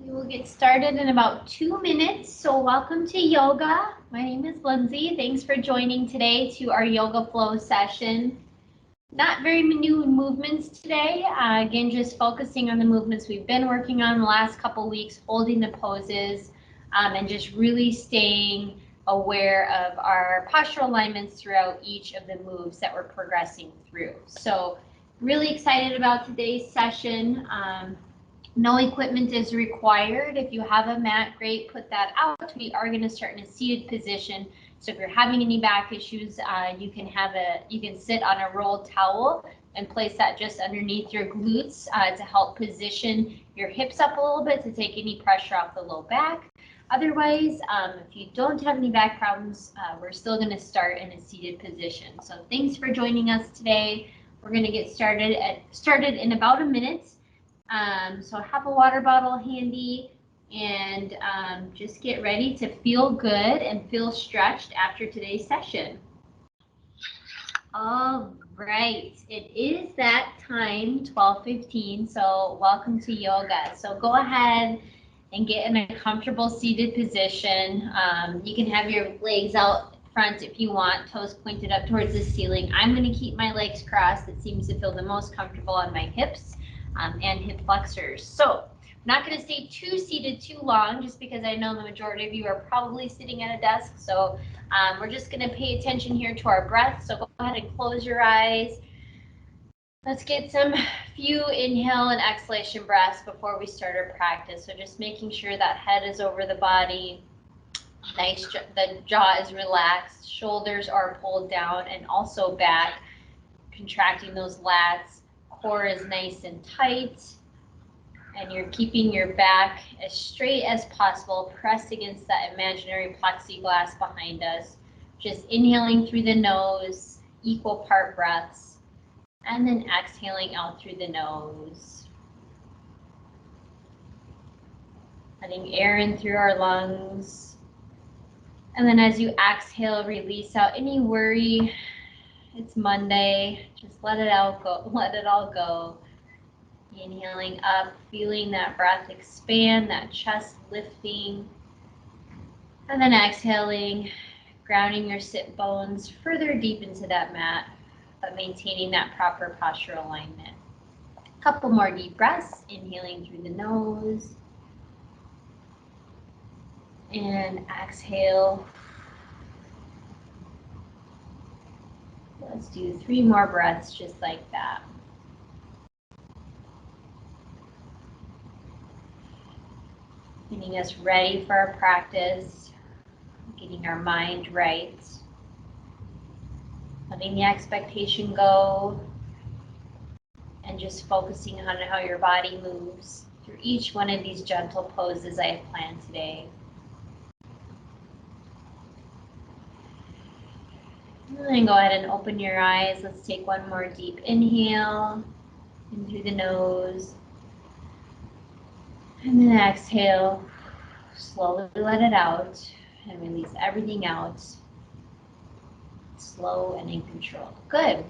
We will get started in about 2 minutes. So welcome to yoga. My name is Lindsay. Thanks for joining today to our yoga flow session. Not very many movements today. Again, just focusing on the movements we've been working on the last couple weeks, holding the poses, and just really staying aware of our postural alignments throughout each of the moves that we're progressing through. So really excited about today's session. No equipment is required. If you have a mat, great, put that out. We are going to start in a seated position. So if you're having any back issues, you can sit on a rolled towel and place that just underneath your glutes to help position your hips up a little bit to take any pressure off the low back. Otherwise, if you don't have any back problems, we're still going to start in a seated position. So thanks for joining us today. We're going to get started in about a minute. So have a water bottle handy and just get ready to feel good and feel stretched after today's session. All right, it is that time, 12:15, so welcome to yoga. So go ahead and get in a comfortable seated position. You can have your legs out front if you want, toes pointed up towards the ceiling. I'm going to keep my legs crossed. It seems to feel the most comfortable on my hips and hip flexors. So I'm not going to stay seated too long, just because I know the majority of you are probably sitting at a desk. So we're just going to pay attention here to our breath. So go ahead and close your eyes. Let's get some few inhale and exhalation breaths before we start our practice. So just making sure that head is over the body. Nice, the jaw is relaxed, shoulders are pulled down and also back, contracting those lats. Core is nice and tight, and you're keeping your back as straight as possible, pressed against that imaginary plexiglass behind us. Just inhaling through the nose, equal part breaths, and then exhaling out through the nose. Letting air in through our lungs. And then as you exhale, release out any worry. It's Monday, just let it out, let it all go. Inhaling up, feeling that breath expand, that chest lifting. And then exhaling, grounding your sit bones further deep into that mat, but maintaining that proper postural alignment. A couple more deep breaths, inhaling through the nose. And exhale. Let's do 3 more breaths just like that. Getting us ready for our practice, getting our mind right, letting the expectation go, and just focusing on how your body moves through each one of these gentle poses I have planned today. And then go ahead and open your eyes. Let's take one more deep inhale in through the nose. And then exhale. Slowly let it out and release everything out. Slow and in control. Good.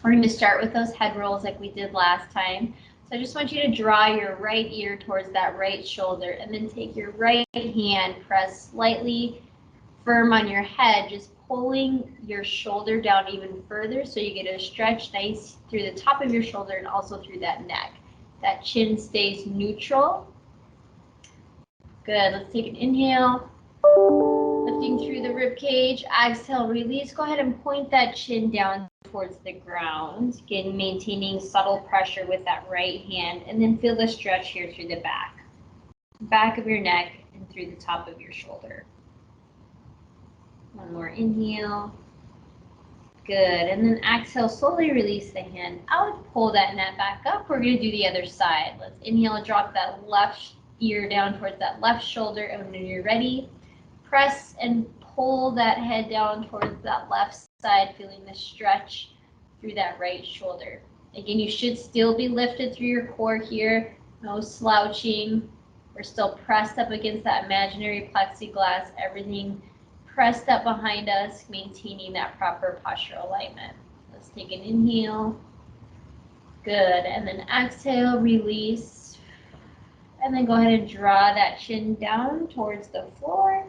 We're going to start with those head rolls like we did last time. So I just want you to draw your right ear towards that right shoulder and then take your right hand, press slightly firm on your head, just pulling your shoulder down even further so you get a stretch nice through the top of your shoulder and also through that neck. That chin stays neutral. Good. Let's take an inhale, lifting through the rib cage. Exhale, release. Go ahead and point that chin down towards the ground. Again, maintaining subtle pressure with that right hand, and then feel the stretch here through the back of your neck and through the top of your shoulder. One more inhale. Good. And then exhale, slowly release the hand out, pull that net back up. We're going to do the other side. Let's inhale, drop that left ear down towards that left shoulder, and when you're ready, press and pull that head down towards that left side, feeling the stretch through that right shoulder. Again, you should still be lifted through your core here, no slouching. We're still pressed up against that imaginary plexiglass, everything pressed up behind us, maintaining that proper postural alignment. Let's take an inhale. Good. And then exhale, release. And then go ahead and draw that chin down towards the floor.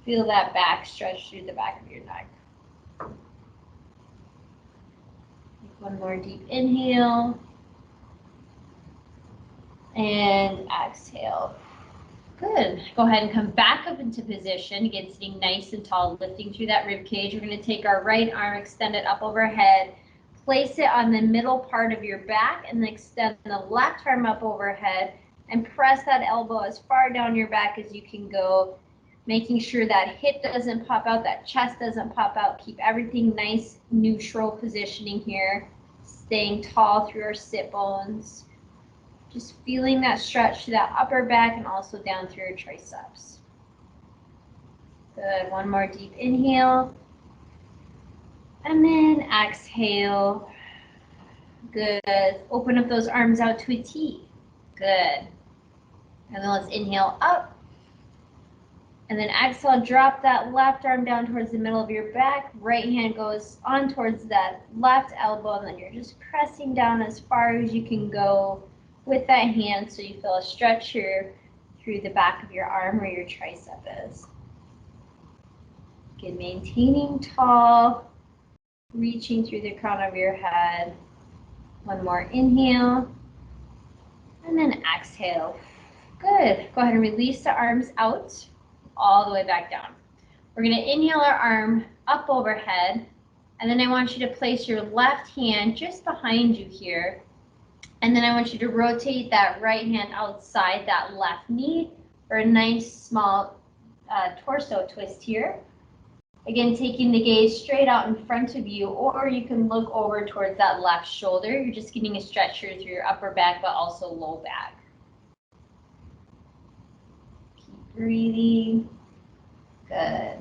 Feel that back stretch through the back of your neck. Take one more deep inhale. And exhale. Good. Go ahead and come back up into position. Again, sitting nice and tall, lifting through that rib cage. We're going to take our right arm, extend it up overhead, place it on the middle part of your back, and then extend the left arm up overhead and press that elbow as far down your back as you can go, making sure that hip doesn't pop out, that chest doesn't pop out. Keep everything nice, neutral positioning here, staying tall through our sit bones. Just feeling that stretch to that upper back and also down through your triceps. Good. One more deep inhale. And then exhale. Good. Open up those arms out to a T. Good. And then let's inhale up. And then exhale, drop that left arm down towards the middle of your back. Right hand goes on towards that left elbow, and then you're just pressing down as far as you can go with that hand so you feel a stretch here through the back of your arm where your tricep is. Again, maintaining tall, reaching through the crown of your head. One more inhale, and then exhale. Good. Go ahead and release the arms out, all the way back down. We're going to inhale our arm up overhead, and then I want you to place your left hand just behind you here. And then I want you to rotate that right hand outside that left knee for a nice small torso twist here. Again, taking the gaze straight out in front of you, or you can look over towards that left shoulder. You're just getting a stretch here through your upper back, but also low back. Keep breathing. Good.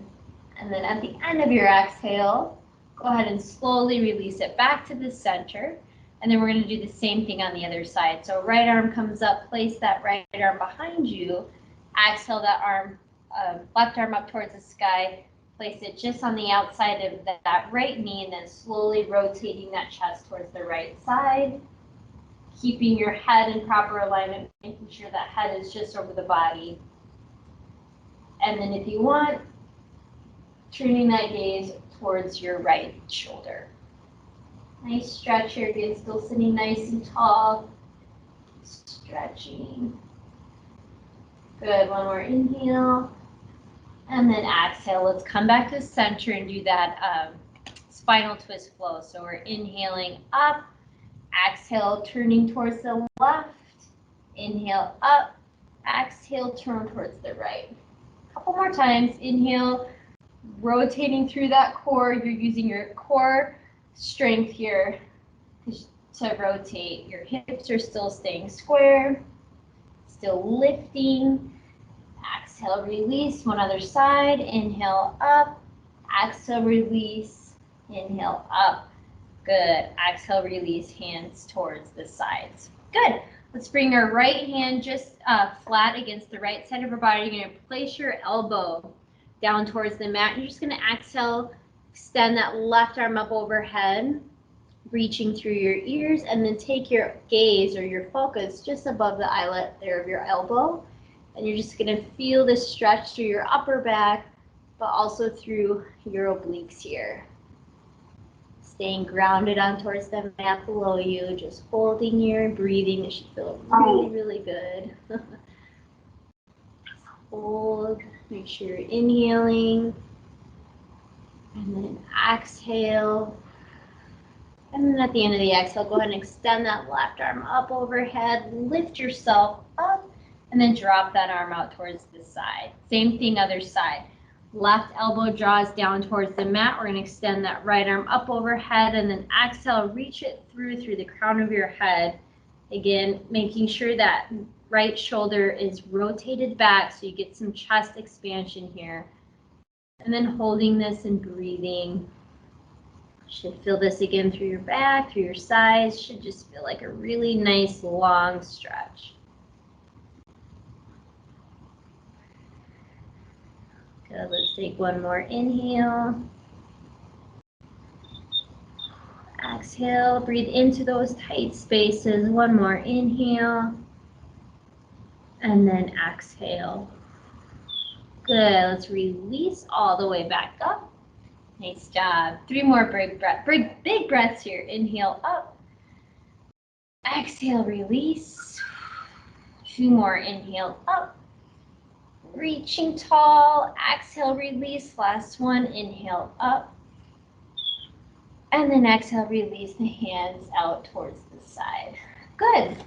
And then at the end of your exhale, go ahead and slowly release it back to the center. And then we're going to do the same thing on the other side. So right arm comes up, place that right arm behind you. Exhale that arm, left arm up towards the sky. Place it just on the outside of that right knee, and then slowly rotating that chest towards the right side. Keeping your head in proper alignment, making sure that head is just over the body. And then if you want, turning that gaze towards your right shoulder. Nice stretch here, again, still sitting nice and tall. Stretching. Good, one more inhale. And then exhale. Let's come back to center and do that spinal twist flow. So we're inhaling up. Exhale, turning towards the left. Inhale up. Exhale, turn towards the right. A couple more times. Inhale, rotating through that core. You're using your core strength here to rotate. Your hips are still staying square, still lifting. Exhale, release. One other side. Inhale up. Exhale, release. Inhale up. Good. Exhale, release. Hands towards the sides. Good. Let's bring our right hand just flat against the right side of our body. You're going to place your elbow down towards the mat. You're just going to exhale, extend that left arm up overhead, reaching through your ears, and then take your gaze or your focus just above the eyelet there of your elbow. And you're just going to feel this stretch through your upper back, but also through your obliques here. Staying grounded on towards the mat below you, just holding here and breathing. It should feel really, really good. Hold, make sure you're inhaling, and then exhale. And then at the end of the exhale, go ahead and extend that left arm up overhead, lift yourself up, and then drop that arm out towards the side. Same thing, other side. Left elbow draws down towards the mat. We're going to extend that right arm up overhead, and then exhale, reach it through the crown of your head. Again, making sure that right shoulder is rotated back so you get some chest expansion here. And then holding this and breathing. Should feel this again through your back, through your sides. Should just feel like a really nice long stretch. Good, let's take one more inhale. Exhale, breathe into those tight spaces. One more inhale. And then exhale. Good, let's release all the way back up. Nice job. 3 more big breaths here. Inhale up. Exhale, release. 2 more, inhale up. Reaching tall, exhale, release. Last one, inhale up. And then exhale, release the hands out towards the side. Good.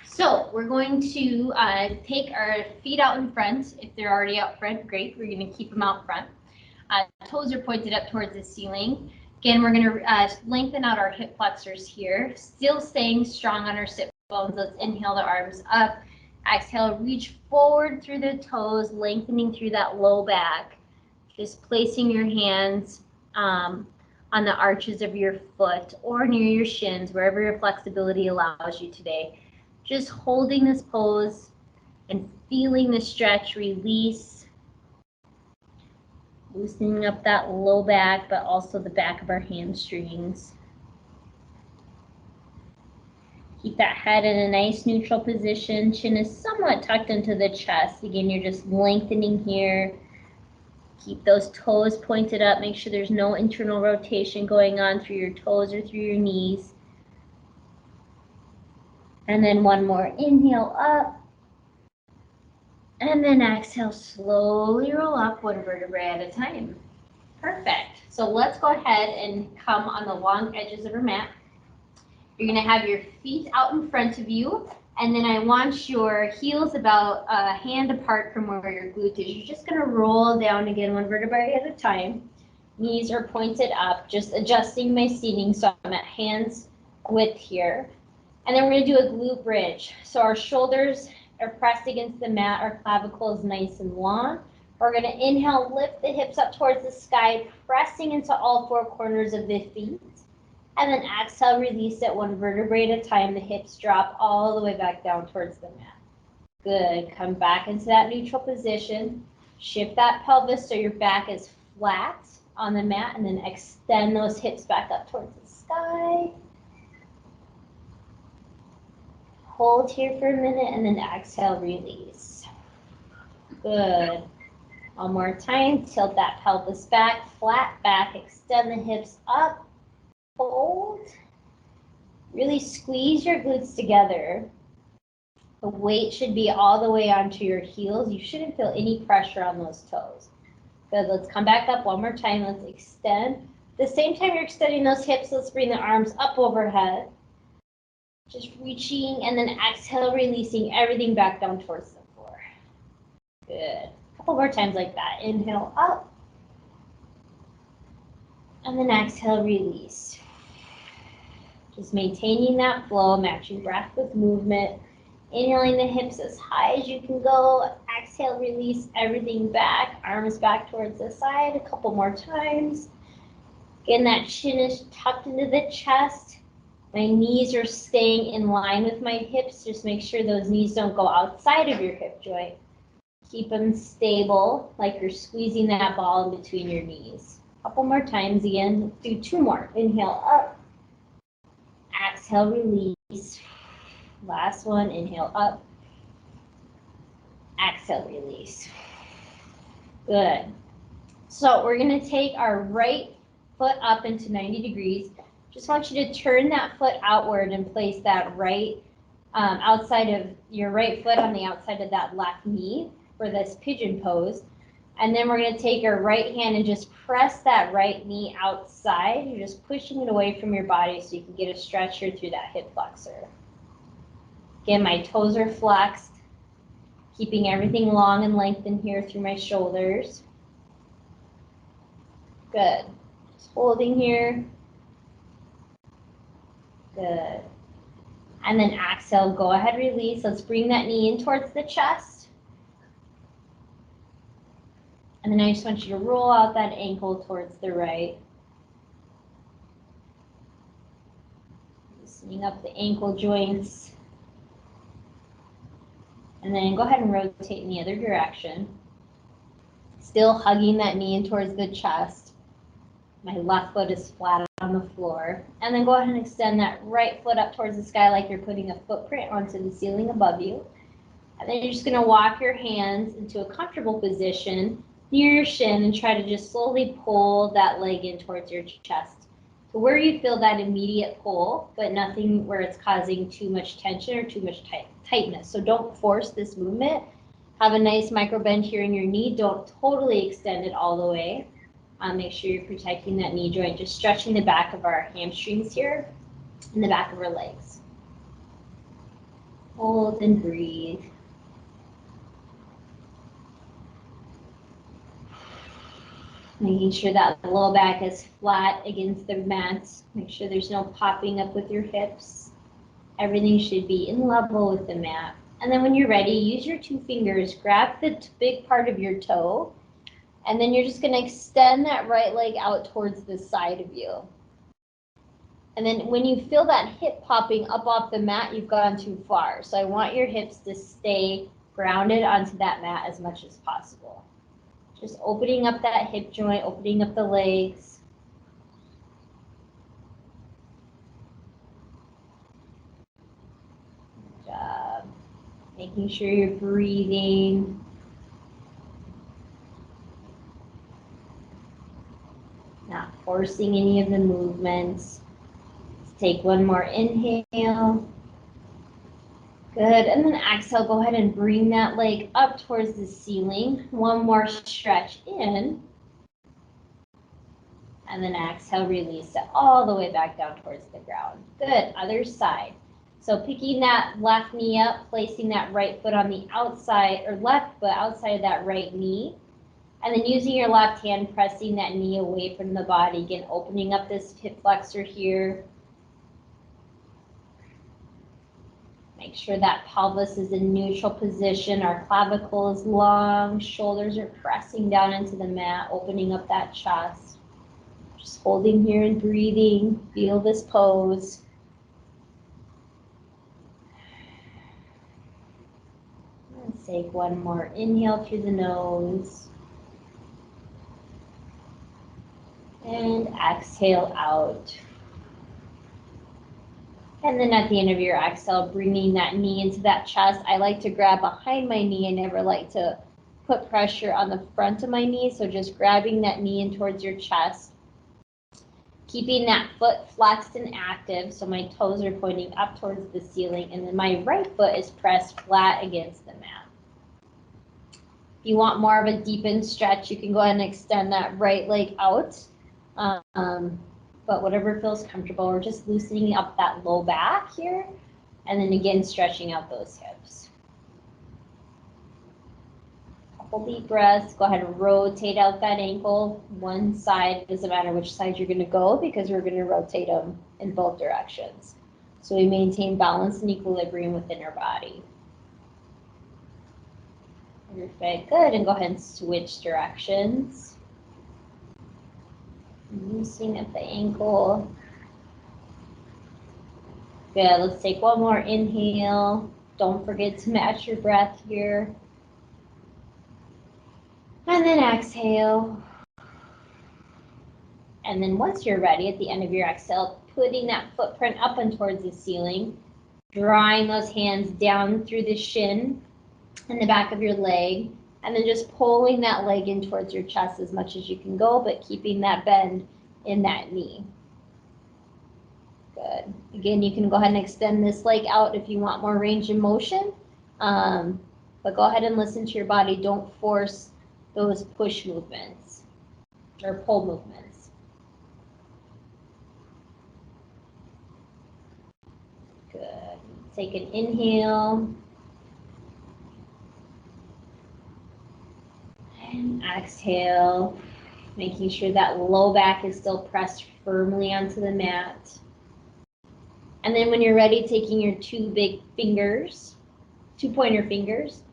So we're going to take our feet out in front. If they're already out front, great. We're going to keep them out front. Toes are pointed up towards the ceiling. Again, we're going to lengthen out our hip flexors here, still staying strong on our sit bones. Let's inhale the arms up. Exhale, reach forward through the toes, lengthening through that low back. Just placing your hands on the arches of your foot or near your shins, wherever your flexibility allows you today. Just holding this pose and feeling the stretch, release, loosening up that low back, but also the back of our hamstrings. Keep that head in a nice neutral position. Chin is somewhat tucked into the chest. Again, you're just lengthening here. Keep those toes pointed up. Make sure there's no internal rotation going on through your toes or through your knees. And then one more, inhale up. And then exhale, slowly roll up 1 vertebrae at a time. Perfect. So let's go ahead and come on the long edges of our mat. You're going to have your feet out in front of you, and then I want your heels about a hand apart from where your glute is. You're just going to roll down again 1 vertebrae at a time. Knees are pointed up, just adjusting my seating so I'm at hands width here. And then we're going to do a glute bridge. So our shoulders are pressed against the mat, our clavicle is nice and long. We're going to inhale, lift the hips up towards the sky, pressing into all 4 corners of the feet. And then exhale, release it 1 vertebrae at a time. The hips drop all the way back down towards the mat. Good. Come back into that neutral position. Shift that pelvis so your back is flat on the mat, and then extend those hips back up towards the sky. Hold here for a minute, and then exhale, release. Good. One more time. Tilt that pelvis back, flat back, extend the hips up. Hold. Really squeeze your glutes together. The weight should be all the way onto your heels. You shouldn't feel any pressure on those toes. Good, let's come back up 1 more time. Let's extend. At the same time you're extending those hips, let's bring the arms up overhead. Just reaching, and then exhale, releasing everything back down towards the floor. Good. A couple more times like that. Inhale up. And then exhale, release. Just maintaining that flow, matching breath with movement. Inhaling the hips as high as you can go. Exhale, release everything back. Arms back towards the side. A couple more times. Again, that chin is tucked into the chest. My knees are staying in line with my hips. Just make sure those knees don't go outside of your hip joint. Keep them stable, like you're squeezing that ball in between your knees. A couple more times again. Do 2 more. Inhale up. Exhale, release. Last one, inhale up. Exhale, release. Good. So we're going to take our right foot up into 90 degrees. Just want you to turn that foot outward and place that right outside of your right foot on the outside of that left knee for this pigeon pose. And then we're going to take our right hand and just press that right knee outside. You're just pushing it away from your body so you can get a stretch here through that hip flexor. Again, my toes are flexed, keeping everything long and lengthened here through my shoulders. Good. Just holding here. Good. And then exhale, go ahead, release. Let's bring that knee in towards the chest. And then I just want you to roll out that ankle towards the right. Loosening up the ankle joints. And then go ahead and rotate in the other direction. Still hugging that knee in towards the chest. My left foot is flat on the floor. And then go ahead and extend that right foot up towards the sky like you're putting a footprint onto the ceiling above you. And then you're just going to walk your hands into a comfortable position near your shin and try to just slowly pull that leg in towards your chest. So where you feel that immediate pull, but nothing where it's causing too much tension or too much tightness. So don't force this movement. Have a nice micro bend here in your knee. Don't totally extend it all the way. Make sure you're protecting that knee joint, just stretching the back of our hamstrings here and the back of our legs. Hold and breathe. Making sure that low back is flat against the mat. Make sure there's no popping up with your hips. Everything should be in level with the mat. And then when you're ready, use your 2 fingers, grab the big part of your toe, and then you're just going to extend that right leg out towards the side of you. And then when you feel that hip popping up off the mat, you've gone too far. So I want your hips to stay grounded onto that mat as much as possible. Just opening up that hip joint, opening up the legs. Good job. Making sure you're breathing. Not forcing any of the movements. Let's take one more inhale. Good, and then exhale, go ahead and bring that leg up towards the ceiling. One more stretch in. And then exhale, release it all the way back down towards the ground. Good, other side. So picking that left knee up, placing that right foot on the outside, or left foot outside of that right knee. And then using your left hand, pressing that knee away from the body. Again, opening up this hip flexor here. Make sure that pelvis is in neutral position. Our clavicle is long. Shoulders are pressing down into the mat, opening up that chest. Just holding here and breathing. Feel this pose. Let's take one more inhale through the nose. And exhale out. And then at the end of your exhale, bringing that knee into that chest. I like to grab behind my knee. I never like to put pressure on the front of my knee. So just grabbing that knee in towards your chest. Keeping that foot flexed and active. So my toes are pointing up towards the ceiling. And then my right foot is pressed flat against the mat. If you want more of a deepened stretch, you can go ahead and extend that right leg out. But whatever feels comfortable, we're just loosening up that low back here. And then again, stretching out those hips. Couple deep breaths. Go ahead and rotate out that ankle. One side, doesn't matter which side you're going to go because we're going to rotate them in both directions. So we maintain balance and equilibrium within our body. Perfect. Good. And go ahead and switch directions. Loosening up the ankle. Good. Let's take one more inhale. Don't forget to match your breath here. And then exhale. And then once you're ready, at the end of your exhale, putting that footprint up and towards the ceiling, drawing those hands down through the shin and the back of your leg, and then just pulling that leg in towards your chest as much as you can go, but keeping that bend in that knee. Good. Again, you can go ahead and extend this leg out if you want more range of motion, but go ahead and listen to your body. Don't force those push movements or pull movements. Good. Take an inhale. And exhale, making sure that low back is still pressed firmly onto the mat. And then when you're ready, taking your 2 big fingers, 2 pointer fingers,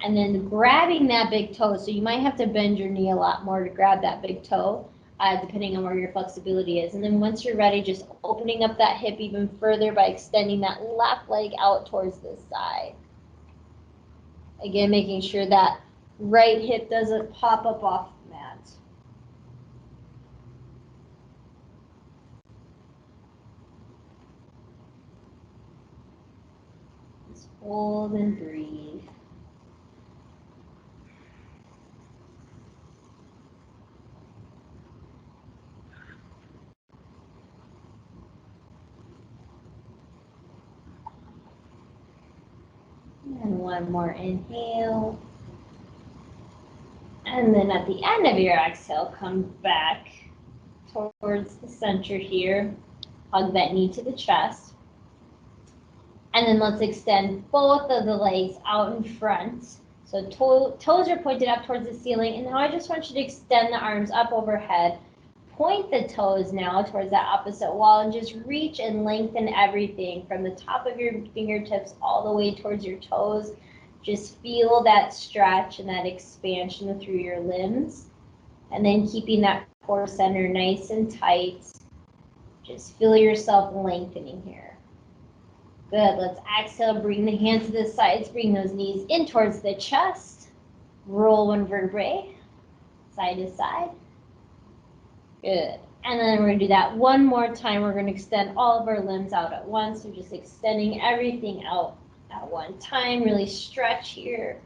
and then grabbing that big toe. So you might have to bend your knee a lot more to grab that big toe, depending on where your flexibility is. And then once you're ready, just opening up that hip even further by extending that left leg out towards the side. Again, making sure that right hip doesn't pop up off the mat. Just Hold and breathe. And one more inhale. And then at the end of your exhale, come back towards the center here. Hug that knee to the chest. And then let's extend both of the legs out in front. So toes are pointed up towards the ceiling. And now I just want you to extend the arms up overhead. Point the toes now towards that opposite wall and just reach and lengthen everything from the top of your fingertips all the way towards your toes. Just feel that stretch and that expansion through your limbs. And then keeping that core center nice and tight. Just feel yourself lengthening here. Good, let's exhale, bring the hands to the sides, bring those knees in towards the chest. Roll one vertebrae, side to side. Good, and then we're gonna do that one more time. We're gonna extend all of our limbs out at once. So just extending everything out at one time, really stretch here.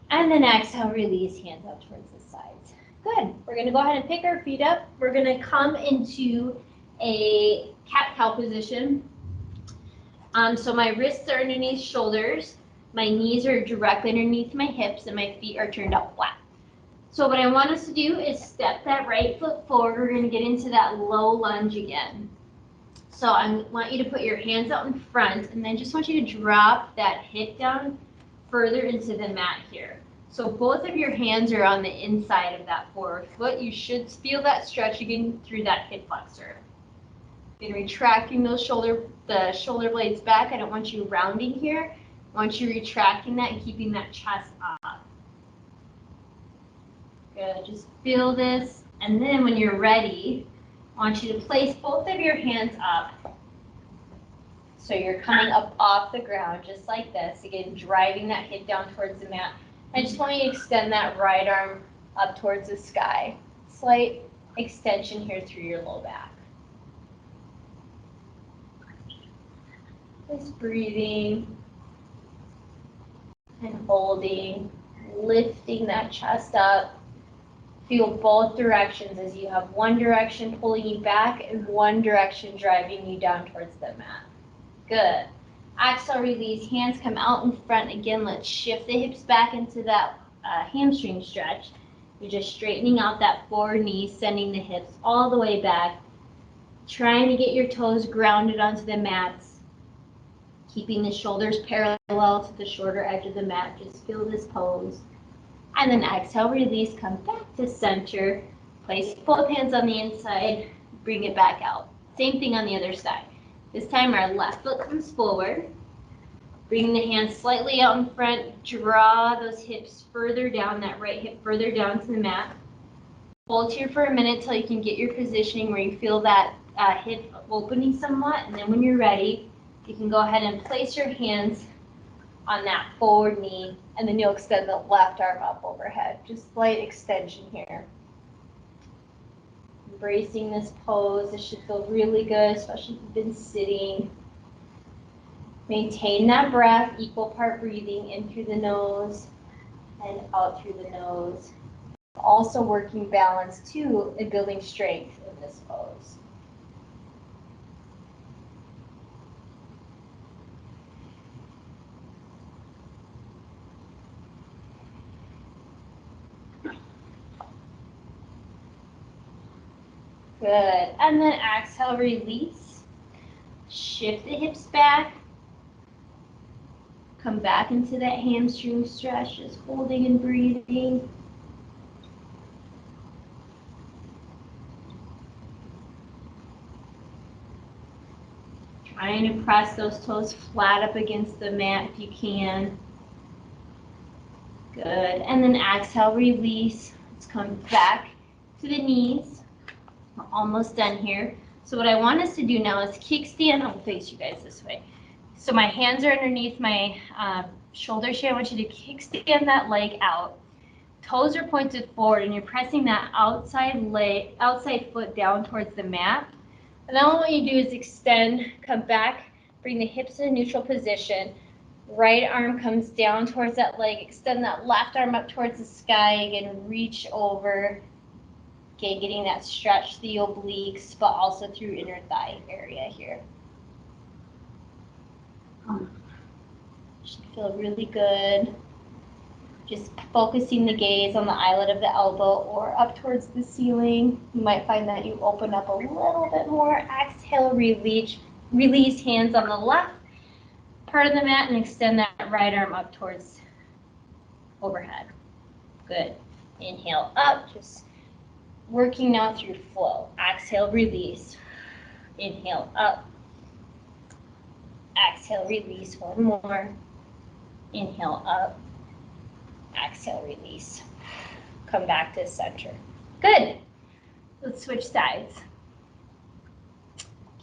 And then exhale, release, hands out towards the sides. Good, we're gonna go ahead and pick our feet up. We're gonna come into a cat-cow position. So my wrists are underneath shoulders, my knees are directly underneath my hips, and my feet are turned out flat. So what I want us to do is step that right foot forward. We're going to get into that low lunge again. So I want you to put your hands out in front, and then just want you to drop that hip down further into the mat here. So both of your hands are on the inside of that forward foot. You should feel that stretch again through that hip flexor. And retracting those shoulder blades back. I don't want you rounding here. I want you retracting that and keeping that chest up. Good, just feel this. And then when you're ready, I want you to place both of your hands up. So you're coming up off the ground just like this. Again, driving that hip down towards the mat. I just want you to extend that right arm up towards the sky. Slight extension here through your low back. Just breathing and holding, lifting that chest up. Feel both directions as you have one direction pulling you back and one direction driving you down towards the mat. Good. Exhale, release, hands come out in front. Again, let's shift the hips back into that hamstring stretch. You're just straightening out that forward knee, sending the hips all the way back. Trying to get your toes grounded onto the mats. Keeping the shoulders parallel to the shorter edge of the mat. Just feel this pose. And then exhale, release, come back to center. Place both hands on the inside, bring it back out. Same thing on the other side. This time our left foot comes forward. Bring the hands slightly out in front. Draw those hips further down, that right hip further down to the mat. Hold here for a minute till you can get your positioning where you feel that hip opening somewhat. And then when you're ready, you can go ahead and place your hands on that forward knee, and then you'll extend the left arm up overhead. Just slight extension here. Embracing this pose. This should feel really good, especially if you've been sitting. Maintain that breath, equal part breathing in through the nose and out through the nose. Also working balance too and building strength in this pose. Good, and then exhale, release. Shift the hips back. Come back into that hamstring stretch, just holding and breathing. Trying to press those toes flat up against the mat if you can. Good, and then exhale, release. Let's come back to the knees. We're almost done here. So what I want us to do now is kickstand. I'll face you guys this way. So my hands are underneath my shoulders here. I want you to kickstand that leg out. Toes are pointed forward, and you're pressing that outside foot down towards the mat. And then what you do is extend, come back Bring the hips in a neutral position. Right arm comes down towards that leg. Extend that left arm up towards the sky. Again, reach over. Okay, getting that stretch the obliques, but also through inner thigh area here. Should feel really good. Just focusing the gaze on the eyelid of the elbow or up towards the ceiling. You might find that you open up a little bit more. Exhale, release hands on the left part of the mat and extend that right arm up towards overhead. Good. Inhale up, just working now through flow. Exhale, release. Inhale up. Exhale, release. One more. Inhale up. Exhale, release. Come back to center. Good. Let's switch sides.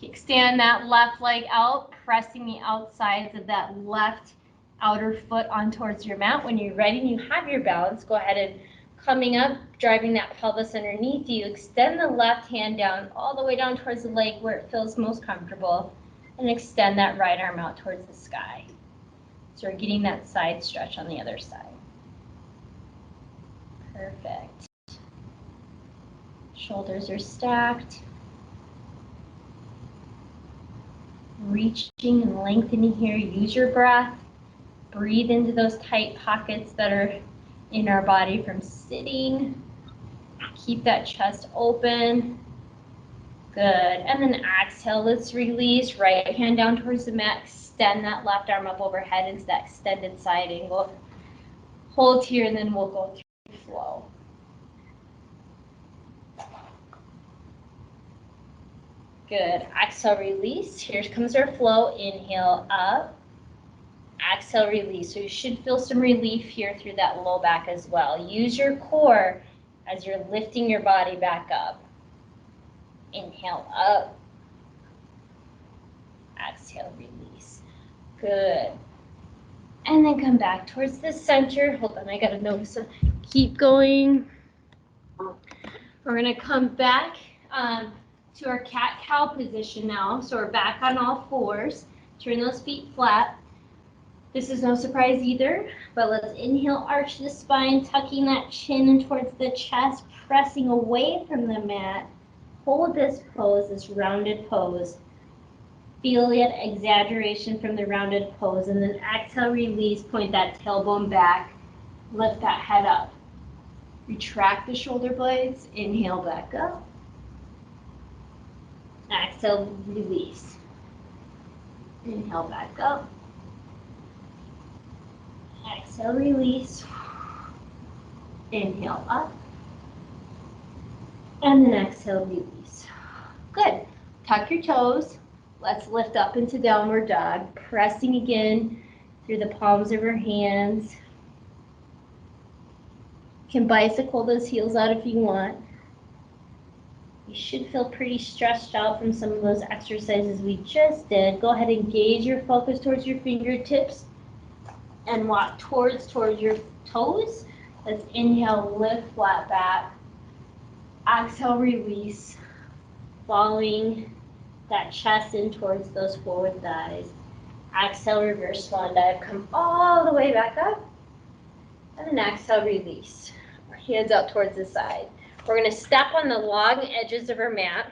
Extend that left leg out, pressing the outsides of that left outer foot on towards your mat. When you're ready and you have your balance, go ahead and coming up, driving that pelvis underneath you. Extend the left hand down all the way down towards the leg where it feels most comfortable, and extend that right arm out towards the sky. So we're getting that side stretch on the other side. Perfect. Shoulders are stacked. Reaching and lengthening here. Use your breath. Breathe into those tight pockets that are in our body from sitting. Keep that chest open. Good. And then exhale, let's release. Right hand down towards the mat. Extend that left arm up overhead into that extended side angle. Hold here, and then we'll go through flow. Good. Exhale, release. Here comes our flow. Inhale up. Exhale, release. So you should feel some relief here through that low back as well. Use your core as you're lifting your body back up. Inhale up. Exhale, release. Good. And then come back towards the center. Hold on, I gotta notice. So keep going. We're gonna come back to our cat-cow position now. So we're back on all fours. Turn those feet flat. This is no surprise either, but let's inhale, arch the spine, tucking that chin in towards the chest, pressing away from the mat. Hold this pose, this rounded pose. Feel that exaggeration from the rounded pose, and then exhale, release, point that tailbone back, lift that head up. Retract the shoulder blades, inhale back up. Exhale, release. Inhale back up. Exhale, release. Inhale up. And then exhale, release. Good. Tuck your toes. Let's lift up into downward dog. Pressing again through the palms of your hands. You can bicycle those heels out if you want. You should feel pretty stretched out from some of those exercises we just did. Go ahead and engage your focus towards your fingertips and walk towards your toes. Let's inhale, lift flat back. Exhale, release. Falling that chest in towards those forward thighs. Exhale, reverse swan dive. Come all the way back up. And then exhale, release. Our hands out towards the side. We're going to step on the long edges of our mat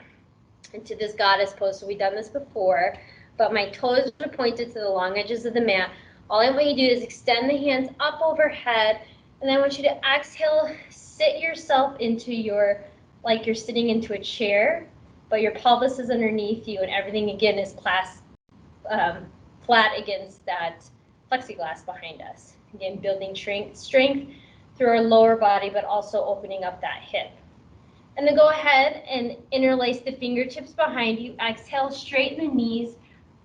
into this goddess pose. So we've done this before, but my toes are pointed to the long edges of the mat. All I want you to do is extend the hands up overhead, and then I want you to exhale, sit yourself into your, like you're sitting into a chair, but your pelvis is underneath you, and everything again is flat against that plexiglass behind us. Again, building strength through our lower body, but also opening up that hip. And then go ahead and interlace the fingertips behind you. Exhale, straighten the knees,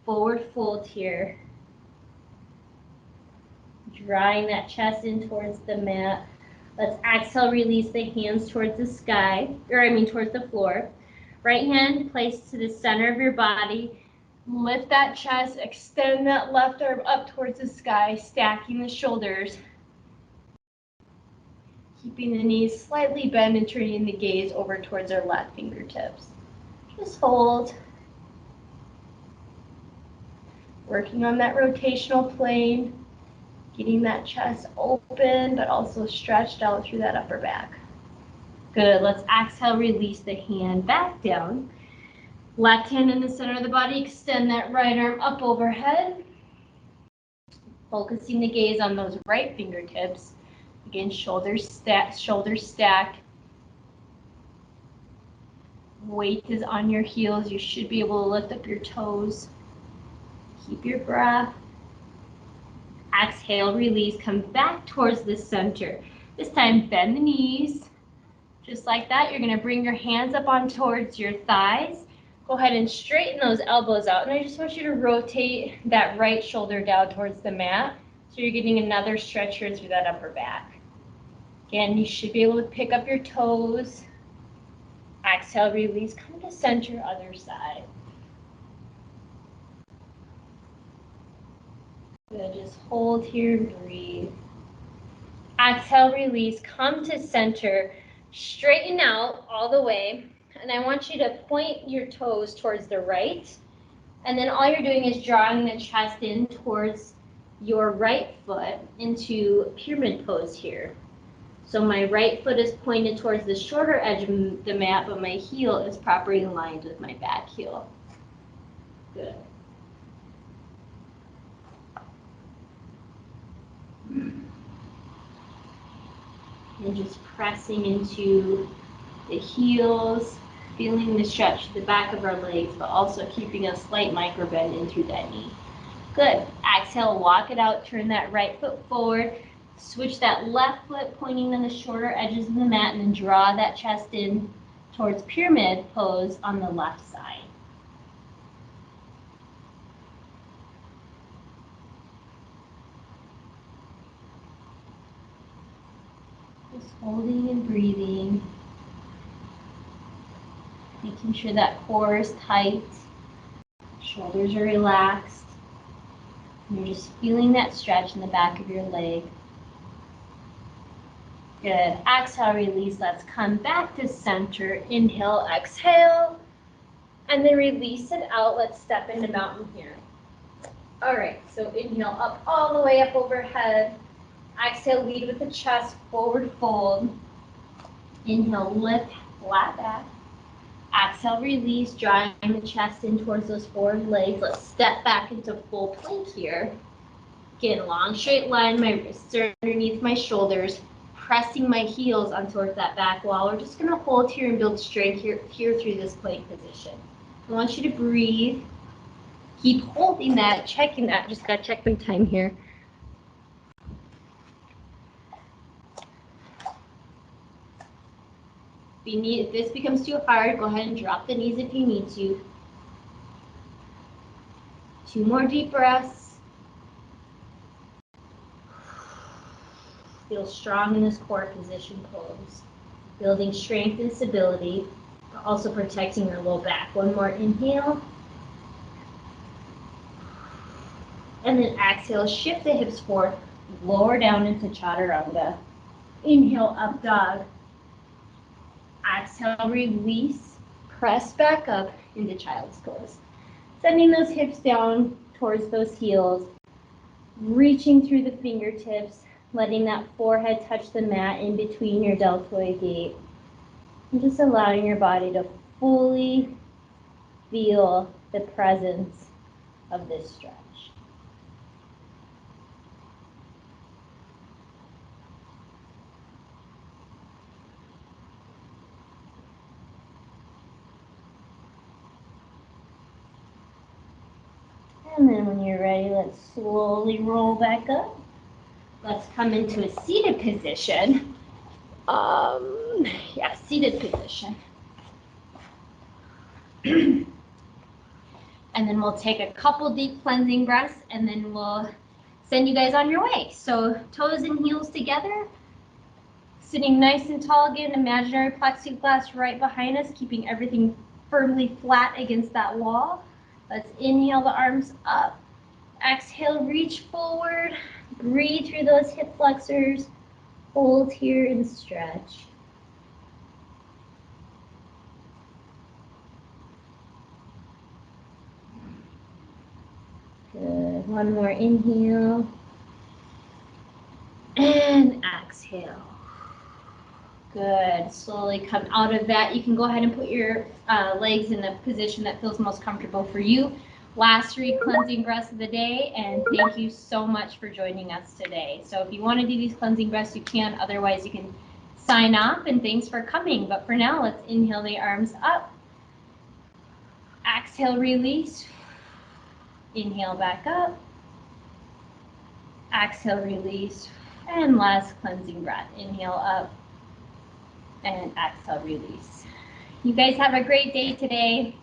forward fold here. Drawing that chest in towards the mat. Let's exhale, release the hands towards the sky, towards the floor. Right hand placed to the center of your body. Lift that chest, extend that left arm up towards the sky, stacking the shoulders. Keeping the knees slightly bent and turning the gaze over towards our left fingertips. Just hold. Working on that rotational plane, getting that chest open, but also stretched out through that upper back. Good, let's exhale, release the hand back down. Left hand in the center of the body, extend that right arm up overhead. Focusing the gaze on those right fingertips. Again, shoulders stacked. Weight is on your heels. You should be able to lift up your toes. Keep your breath. Exhale, release, come back towards the center. This time, bend the knees. Just like that, you're gonna bring your hands up on towards your thighs. Go ahead and straighten those elbows out. And I just want you to rotate that right shoulder down towards the mat. So you're getting another stretch here through that upper back. Again, you should be able to pick up your toes. Exhale, release, come to center, other side. Good, just hold here and breathe. Exhale, release, come to center. Straighten out all the way. And I want you to point your toes towards the right. And then all you're doing is drawing the chest in towards your right foot into pyramid pose here. So my right foot is pointed towards the shorter edge of the mat, but my heel is properly aligned with my back heel. Good. And just pressing into the heels, feeling the stretch to the back of our legs, but also keeping a slight micro bend in through that knee. Good. Exhale, walk it out, turn that right foot forward. Switch that left foot pointing on the shorter edges of the mat, and then draw that chest in towards pyramid pose on the left side. Just holding and breathing. Making sure that core is tight. Shoulders are relaxed. And you're just feeling that stretch in the back of your leg. Good. Exhale, release. Let's come back to center. Inhale, exhale. And then release it out. Let's step into mountain here. All right, so inhale up all the way up overhead. Exhale, lead with the chest, forward fold. Inhale, lift, flat back. Exhale, release, drawing the chest in towards those forward legs. Let's step back into full plank here. Again, long straight line, my wrists are underneath my shoulders, pressing my heels on towards that back wall. We're just gonna hold here and build strength here through this plank position. I want you to breathe. Keep holding that, checking that. Just gotta check my time here. If this becomes too hard, go ahead and drop the knees if you need to. 2 more deep breaths. Feel strong in this core position pose. Building strength and stability, but also protecting your low back. 1 more inhale. And then exhale, shift the hips forward, lower down into chaturanga. Inhale, up dog. Exhale, release, press back up into child's pose. Sending those hips down towards those heels, reaching through the fingertips, letting that forehead touch the mat in between your deltoid gate, and just allowing your body to fully feel the presence of this stretch. And then when you're ready, let's slowly roll back up. Let's come into a seated position. Seated position. And then we'll take a couple deep cleansing breaths, and then we'll send you guys on your way. So toes and heels together, sitting nice and tall again, imaginary plexiglass right behind us, keeping everything firmly flat against that wall. Let's inhale the arms up. Exhale, reach forward. Breathe through those hip flexors. Hold here and stretch. Good. Good. One more inhale. And exhale. Good. Slowly come out of that. You can go ahead and put your legs in the position that feels most comfortable for you. Last 3 cleansing breaths of the day, and thank you so much for joining us today. So if you want to do these cleansing breaths, you can. Otherwise, you can sign off, and thanks for coming. But for now, let's inhale the arms up. Exhale, release. Inhale back up. Exhale, release. And last cleansing breath. Inhale up. And exhale, release. You guys have a great day today.